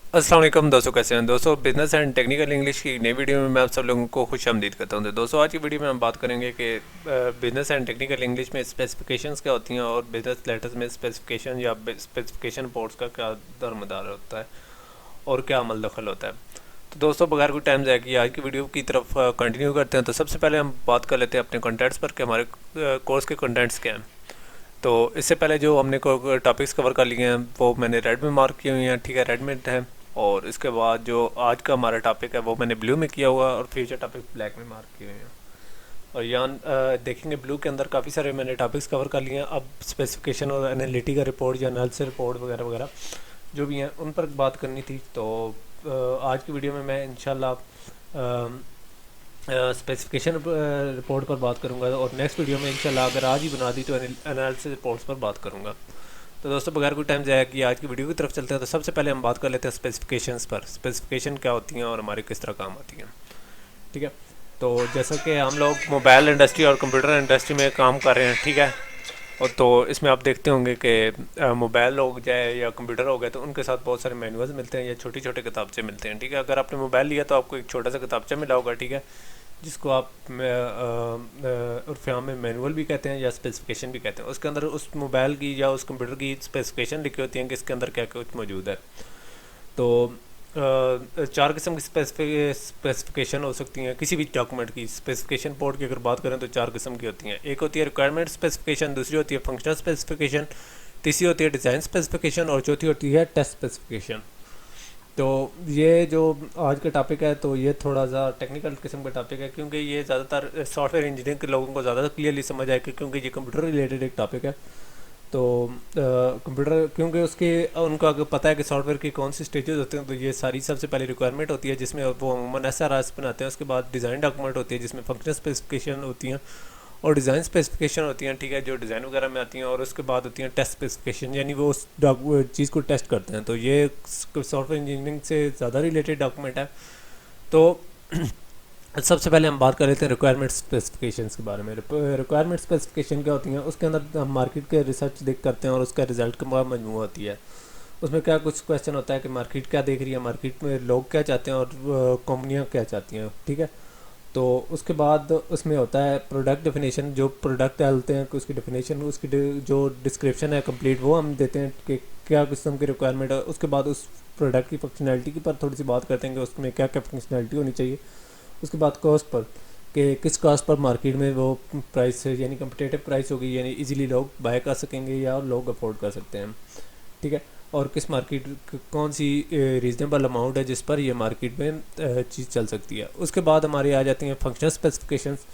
अस्सलाम वालेकुम दोस्तों, कैसे हैं दोस्तों। बिजनेस एंड टेक्निकल इंग्लिश की नई वीडियो में मैं आप सब लोगों को खुश आमदीद करता हूं। तो दोस्तों, आज की वीडियो में हम बात करेंगे कि बिजनेस एंड टेक्निकल इंग्लिश में स्पेसिफिकेशंस क्या होती हैं और बिजनेस लेटर्स में स्पेसिफिकेशन या स्पेसिफिकेशन रिपोर्ट्स का क्या दरमदार होता है और क्या अमल दखल होता है। तो दोस्तों, बगैर कोई टाइम ज़ाया किए आज की वीडियो की तरफ कंटिन्यू करते हैं। तो सबसे पहले हम बात कर लेते हैं अपने कंटेंट्स पर कि हमारे कोर्स के कंटेंट्स क्या हैं। तो इससे पहले जो हमने टॉपिक्स कवर कर लिए हैं वो मैंने रेड में मार्क किए हुए हैं, ठीक है, रेड में है। और इसके बाद जो आज का हमारा टॉपिक है वो मैंने ब्लू में किया हुआ और फ्यूचर टॉपिक ब्लैक में मार्क किए हुए हैं। और यहाँ देखेंगे ब्लू के अंदर काफ़ी सारे मैंने टॉपिक्स कवर कर लिए हैं। अब स्पेसिफिकेशन और एनालिटिकल रिपोर्ट या एनालिसिस रिपोर्ट वगैरह वगैरह जो भी हैं उन पर बात करनी थी। तो आज की वीडियो में मैं इंशाल्लाह स्पेसिफिकेशन रिपोर्ट पर बात करूंगा और नेक्स्ट वीडियो में इंशाल्लाह अगर आज ही बना दी तो एनालिसिस रिपोर्ट्स पर बात करूंगा। तो दोस्तों, बगैर कोई टाइम जाया कि आज की वीडियो की तरफ चलते हैं। तो सबसे पहले हम बात कर लेते हैं स्पेसिफिकेशंस पर। स्पेसिफिकेशन क्या होती हैं और हमारे किस तरह काम आती हैं, ठीक है। तो जैसा कि हम लोग मोबाइल इंडस्ट्री और कंप्यूटर इंडस्ट्री में काम कर रहे हैं, ठीक है। और तो इसमें आप देखते होंगे कि मोबाइल हो जाए या कंप्यूटर हो गए तो उनके साथ बहुत सारे मैनुअल्स मिलते हैं या छोटे छोटे किताबचे मिलते हैं, ठीक है। अगर आपने मोबाइल लिया तो आपको एक छोटा सा किताबचा मिला होगा, ठीक है, जिसको आप उर्फ़ आम में मैनुअल भी कहते हैं या स्पेसिफिकेशन भी कहते हैं। उसके अंदर उस मोबाइल की या उस कंप्यूटर की स्पेसिफिकेशन लिखी होती हैं कि इसके अंदर क्या कुछ मौजूद है। तो चार किस्म की स्पेसिफिकेशन हो सकती हैं किसी भी डॉक्यूमेंट की। स्पेसिफिकेशन पोर्ट की अगर बात करें तो चार किस्म की होती हैं। एक होती है रिक्वायरमेंट स्पेसिफिकेशन, दूसरी होती है फंक्शनल स्पेसिफिकेशन, तीसरी होती है डिज़ाइन स्पेसिफिकेशन और चौथी होती है टेस्ट स्पेसिफिकेशन। तो ये जो आज का टॉपिक है तो ये थोड़ा सा टेक्निकल किस्म का टॉपिक है क्योंकि ये ज़्यादातर सॉफ्टवेयर इंजीनियरिंग के लोगों को ज़्यादा क्लियरली समझ आए क्योंकि ये कंप्यूटर रिलेटेड एक टॉपिक है। तो कंप्यूटर क्योंकि उसके उनको अगर पता है कि सॉफ्टवेयर की कौन सी स्टेजेस होते हैं तो ये सारी सबसे पहले रिक्वायरमेंट होती है जिसमें वो अमूमन एस आर एस बनाते हैं। उसके बाद डिज़ाइन डॉक्यूमेंट होती है जिसमें फंक्शनल स्पेसिफिकेशन होती हैं और डिज़ाइन स्पेसिफिकेशन होती हैं, ठीक है, जो डिज़ाइन वगैरह में आती हैं। और उसके बाद होती हैं टेस्ट स्पेसिफिकेशन, यानी वो उस चीज़ को टेस्ट करते हैं। तो ये सॉफ्टवेयर इंजीनियरिंग से ज़्यादा रिलेटेड डॉक्यूमेंट है। तो सबसे पहले हम बात कर लेते हैं रिक्वायरमेंट स्पेसिफिकेशंस के बारे में। रिक्वायरमेंट स्पेसिफिकेशन क्या होती हैं, उसके अंदर हम मार्केट के रिसर्च देख करते हैं और उसका रिजल्ट का मजमू होती है। उसमें क्या कुछ क्वेश्चन होता है कि मार्केट क्या देख रही है, मार्केट में लोग क्या चाहते हैं और कंपनियां क्या चाहती हैं, ठीक है। तो उसके बाद उसमें होता है प्रोडक्ट डेफिनेशन, जो प्रोडक्ट डालते हैं कि उसकी डेफिनेशन, उसकी जो डिस्क्रिप्शन है कंप्लीट वो हम देते हैं कि क्या किस्म की रिक्वायरमेंट है। उसके बाद उस प्रोडक्ट की फंक्शनैलिटी की पर थोड़ी सी बात करते हैं कि उसमें क्या क्या फंक्शनैलिटी होनी चाहिए। उसके बाद कॉस्ट पर कि किस कॉस्ट पर मार्केट में वो प्राइस है, यानी कम्पिटेटिव प्राइस होगी, यानी इजीली लोग बाय कर सकेंगे या लोग अफोर्ड कर सकते हैं, ठीक है। और किस मार्केट कौन सी रीज़नेबल अमाउंट है जिस पर ये मार्केट में चीज़ चल सकती है। उसके बाद हमारी आ जाती हैं फंक्शनल स्पेसिफिकेशंस,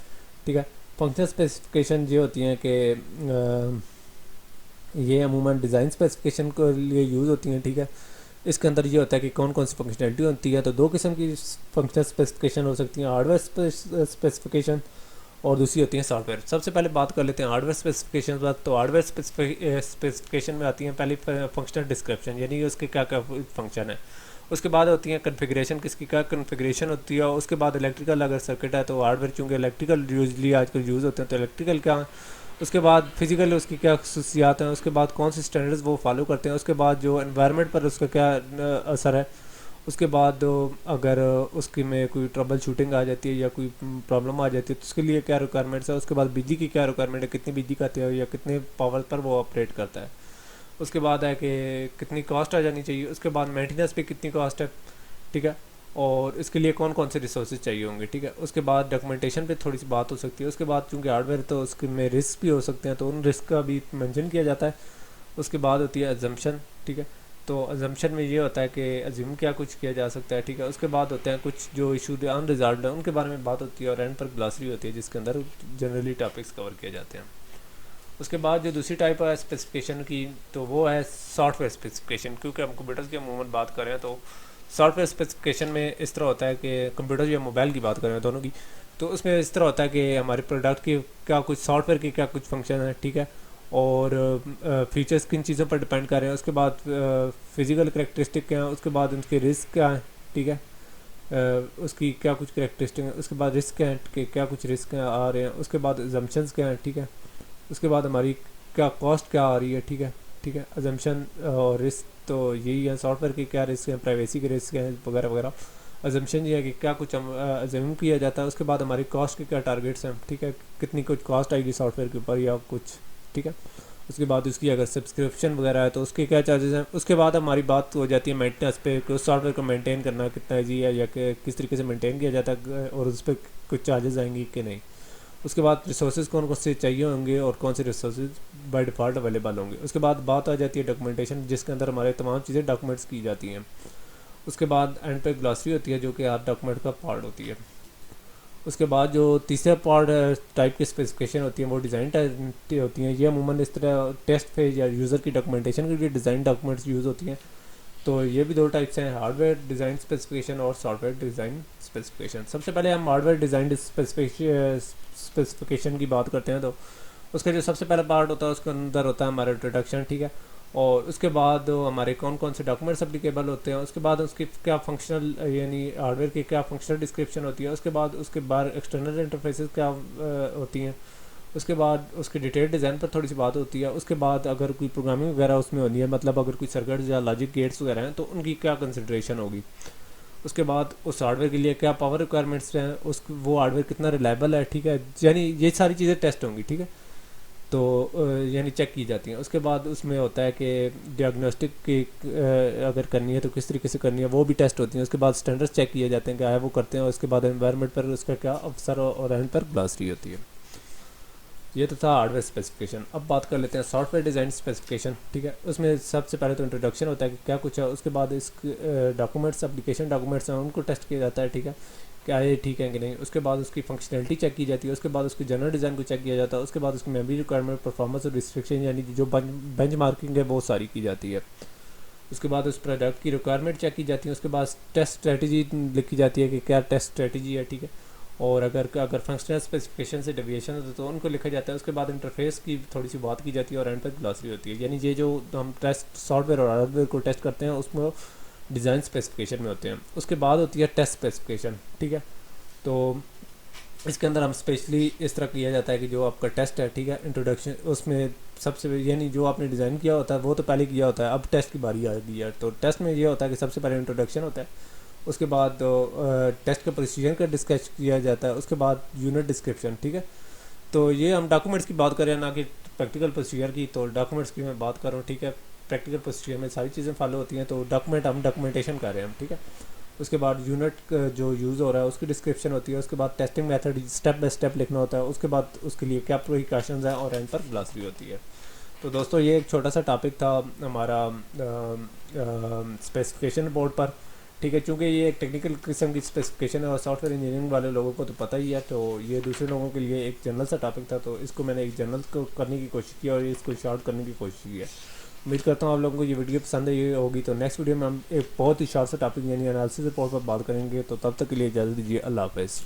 ठीक है। फंक्शनल स्पेसिफिकेशन ये होती हैं कि ये अमूमन डिज़ाइन स्पेसिफिकेशन के लिए यूज़ होती हैं, ठीक है। इसके अंदर ये होता है कि कौन कौन सी फंक्शनैलिटी होती है। तो दो किस्म की फंक्शनल स्पेसिफिकेशन हो सकती हैं, हार्डवेयर स्पेसिफिकेशन और दूसरी होती है सॉफ्टवेयर। सबसे पहले बात कर लेते हैं हार्डवेयर स्पेसिफिकेशन पर। तो हार्डवेयर स्पेसिफिकेशन में आती हैं पहली फंक्शनल डिस्क्रिप्शन, यानी उसके क्या क्या फंक्शन है। उसके बाद होती है कन्फिग्रेशन, किसकी क्या कन्फिग्रेशन होती है। उसके बाद इलेक्ट्रिकल अगर सर्किट है तो हार्डवेयर, चूँकि इलेक्ट्रिकल यूजली आजकल यूज़ होते हैं तो इलेक्ट्रिकल क्या। उसके बाद फिजिकल उसकी क्या खसूसियात हैं। उसके बाद कौन से स्टैंडर्ड्स वो फॉलो करते हैं। उसके बाद जो एनवायरनमेंट पर उसका क्या असर है। उसके बाद अगर उसकी में कोई ट्रबल शूटिंग आ जाती है या कोई प्रॉब्लम आ जाती है तो उसके लिए क्या रिक्वायरमेंट्स है। उसके बाद बिजली की क्या रिक्वायरमेंट है, कितनी बिजली का है या कितने पावर पर वो ऑपरेट करता है। उसके बाद है कि कितनी कॉस्ट आ जानी चाहिए। उसके बाद मेंटेनेंस पे कितनी कॉस्ट है, ठीक है, और इसके लिए कौन कौन से रिसोर्सेज चाहिए होंगे, ठीक है। उसके बाद डॉक्यूमेंटेशन पे थोड़ी सी बात हो सकती है। उसके बाद चूँकि हार्डवेयर तो उसके में रिस्क भी हो सकते हैं तो उन रिस्क का भी मेंशन किया जाता है। उसके बाद होती है अजम्पशन, ठीक है। तो अजम्पशन में ये होता है कि अज्यूम क्या कुछ किया जा सकता है, ठीक है। उसके बाद होते हैं कुछ जो इशू अनरिजॉल्व्ड है उनके बारे में बात होती है और एंड पर ग्लासरी होती है जिसके अंदर जनरली टॉपिक्स कवर किए जाते हैं। उसके बाद जो दूसरी टाइप है स्पेसिफिकेशन की तो वो है सॉफ्टवेयर स्पेसिफिकेशन। क्योंकि हम कंप्यूटर्स की अमूमन बात कर रहे हैं तो सॉफ्टवेयर स्पेसिफिकेशन में इस तरह होता है कि कंप्यूटर या मोबाइल की बात कर रहे हैं दोनों की, तो उसमें इस तरह होता है कि हमारे प्रोडक्ट की क्या कुछ सॉफ्टवेयर की क्या कुछ फंक्शन है, ठीक है, और फीचर्स किन चीज़ों पर डिपेंड कर रहे हैं। उसके बाद फिजिकल करेक्टरिस्टिक क्या है। उसके बाद उनके रिस्क क्या है, ठीक है, उसकी क्या कुछ करेक्टरिस्टिक है। उसके बाद रिस्क क्या है कि क्या कुछ रिस्क आ रहे हैं। उसके बाद एजम्पशंस क्या हैं, ठीक है। उसके बाद हमारी क्या कॉस्ट क्या आ रही है, ठीक है। ٹھیک ہے. ازمپشن اور رسک تو یہی ہے سافٹ ویئر کے کیا رسک ہیں, پرائیویسی کے رسک ہیں وغیرہ وغیرہ. ازمپشن یہ ہے کہ کیا کچھ ازیوم کیا جاتا ہے. اس کے بعد ہماری کاسٹ کے کیا ٹارگیٹس ہیں, ٹھیک ہے, کتنی کچھ کاسٹ آئے گی سافٹ ویئر کے اوپر یا کچھ, ٹھیک ہے. اس کے بعد اس کی اگر سبسکرپشن وغیرہ ہے تو اس کے کیا چارجز ہیں. اس کے بعد ہماری بات ہو جاتی ہے مینٹنس پہ کہ اس سافٹ ویئر کو مینٹین کرنا کتنا ہے جی ہے یا کہ کس طریقے سے مینٹین کیا جاتا ہے اور اس پہ کچھ چارجز آئیں گی کہ نہیں. اس کے بعد ریسورسز کون کون سے چاہیے ہوں گے اور کون سے ریسورسز بائی ڈیفالٹ اویلیبل ہوں گے. اس کے بعد بات آ جاتی ہے ڈاکومنٹیشن جس کے اندر ہمارے تمام چیزیں ڈاکومنٹس کی جاتی ہیں. اس کے بعد اینڈ پہ گلاسری ہوتی ہے جو کہ ہر ڈاکومنٹ کا پارٹ ہوتی ہے. اس کے بعد جو تیسرا پارٹ ٹائپ کی اسپیسیفکیشن ہوتی ہیں وہ ڈیزائن ہوتی ہیں. یہ عموماً اس طرح ٹیسٹ فیز یا یوزر کی ڈاکومنٹیشن کے لیے ڈیزائن ڈاکومنٹس یوز ہوتی ہیں. تو یہ بھی دو ٹائپس ہیں, ہارڈ ویئر ڈیزائن اسپیسیفکیشن اور سافٹ ویئر ڈیزائن اسپیسیفکیشن. سب سے پہلے ہم ہارڈ ویئر ڈیزائن اسپیسیفکیشن کی بات کرتے ہیں تو اس کا جو سب سے پہلا پارٹ ہوتا ہے اس کے اندر ہوتا ہے ہمارا انٹروڈکشن, ٹھیک ہے. اور اس کے بعد ہمارے کون کون سے ڈاکومنٹس اپلیکیبل ہوتے ہیں. اس کے بعد اس کی کیا فنکشنل یعنی ہارڈ ویئر کی کیا فنکشنل ڈسکرپشن ہوتی ہے. اس کے بعد اس کے باہر ایکسٹرنل انٹرفیسز کیا ہوتی ہیں. اس کے بعد اس کی ڈیٹیل ڈیزائن پر تھوڑی سی بات ہوتی ہے. اس کے بعد اگر کوئی پروگرامنگ وغیرہ اس میں ہونی ہے, مطلب اگر کوئی سرکٹس یا لاجک گیٹس وغیرہ ہیں تو ان کی کیا کنسیڈریشن ہوگی. اس کے بعد اس ہارڈ ویئر کے لیے کیا پاور ریکوائرمنٹس ہیں, وہ ہارڈ ویئر کتنا ریلائبل ہے, ٹھیک ہے. یعنی یہ ساری چیزیں ٹیسٹ ہوں گی, ٹھیک ہے, تو یعنی چیک کی جاتی ہیں. اس کے بعد اس میں ہوتا ہے کہ ڈیاگنوسٹک کی اگر کرنی ہے تو کس طریقے سے کرنی ہے وہ بھی ٹیسٹ ہوتی ہیں. اس کے بعد اسٹینڈرڈس چیک کیے جاتے ہیں کہ آیا وہ کرتے ہیں. اور اس کے بعد انوائرمنٹ پر اس کا کیا افسر اور اینڈ پر گلاسری ہوتی ہے. یہ تو تھا ہارڈ ویئر اسپیسیفکیشن. اب بات کر لیتے ہیں سافٹ ویئر ڈیزائن اسپیسیفکیشن, ٹھیک ہے. اس میں سب سے پہلے تو انٹروڈکشن ہوتا ہے کہ کیا کچھ ہے. اس کے بعد اس ڈاکومنٹس اپلیکیشن ڈاکومنٹس ہیں ان کو ٹیسٹ کیا جاتا ہے, ٹھیک ہے, کیا یہ ٹھیک ہے کہ نہیں. اس کے بعد اس کی فنکشنلٹی چیک کی جاتی ہے. اس کے بعد اس کی جنرل ڈیزائن کو چیک کیا جاتا ہے. اس کے بعد اس کی میموری ریکوائرمنٹ پرفارمنس اور ریسٹرکشن یعنی جو بینچ مارکنگ ہے وہ ساری کی جاتی ہے. اس کے بعد اس پروڈکٹ کی ریکوائرمنٹ چیک کی جاتی ہے. اس کے بعد ٹیسٹ اسٹریٹجی لکھی جاتی ہے کہ کیا ٹیسٹ اسٹریٹجی ہے, ٹھیک ہے. اور اگر فنکشنل اسپیسیفکیشن سے ڈیویشن ہوتے تو ان کو لکھا جاتا ہے. اس کے بعد انٹرفیس کی تھوڑی سی بات کی جاتی ہے اور اینڈ پر گلاسری ہوتی ہے. یعنی یہ جو ہم ٹیسٹ سافٹ ویئر اور ہارڈ ویئر کو ٹیسٹ کرتے ہیں اس میں ڈیزائن اسپیسیفکیشن میں ہوتے ہیں. اس کے بعد ہوتی ہے ٹیسٹ اسپیسیفکیشن, ٹھیک ہے. تو اس کے اندر ہم اسپیشلی اس طرح کیا جاتا ہے کہ جو آپ کا ٹیسٹ ہے, ٹھیک ہے, انٹروڈکشن اس میں سب سے یعنی جو آپ نے ڈیزائن کیا ہوتا ہے وہ تو پہلے کیا ہوتا ہے, اب ٹیسٹ کی باری آ گئی ہے. تو ٹیسٹ میں یہ ہوتا ہے کہ سب سے پہلے انٹروڈکشن ہوتا ہے. اس کے بعد ٹیسٹ کے پروسیجر کا ڈسکس کیا جاتا ہے. اس کے بعد یونٹ ڈسکرپشن, ٹھیک ہے. تو یہ ہم ڈاکومنٹس کی بات کر رہے ہیں نہ کہ پریکٹیکل پروسیجر کی. تو ڈاکومنٹس کی میں بات کر رہا ہوں, ٹھیک ہے. پریکٹیکل پروسیجر میں ساری چیزیں فالو ہوتی ہیں. تو ہم ڈاکومنٹیشن کر رہے ہیں, ٹھیک ہے. اس کے بعد یونٹ جو یوز ہو رہا ہے اس کی ڈسکرپشن ہوتی ہے. اس کے بعد testing method step by step لکھنا ہوتا ہے. اس کے بعد اس کے لیے کیا پریکاشنز ہیں اور اینڈ پر گلاسری ہوتی ہے. تو دوستو یہ ایک چھوٹا سا ٹاپک تھا ہمارا اسپیسیفکیشن بورڈ پر, ٹھیک ہے. چونکہ یہ ایک ٹیکنیکل قسم کی اسپیسیفکیشن ہے اور سافٹ ویئر انجینئرنگ والے لوگوں کو تو پتہ ہی ہے. تو یہ دوسرے لوگوں کے لیے ایک جنرل سا ٹاپک تھا, تو اس کو میں نے ایک جنرل کو کرنے کی کوشش کی اور اس کو شارٹ کرنے کی کوشش کی ہے. امید کرتا ہوں آپ لوگوں کو یہ ویڈیو پسند ہے ہوگی. تو نیکسٹ ویڈیو میں ہم ایک بہت ہی شارٹ سا ٹاپک یعنی انالیسس رپورٹ پر بات کریں گے. تو تب تک کے لیے اجازت دیجیے. اللہ حافظ.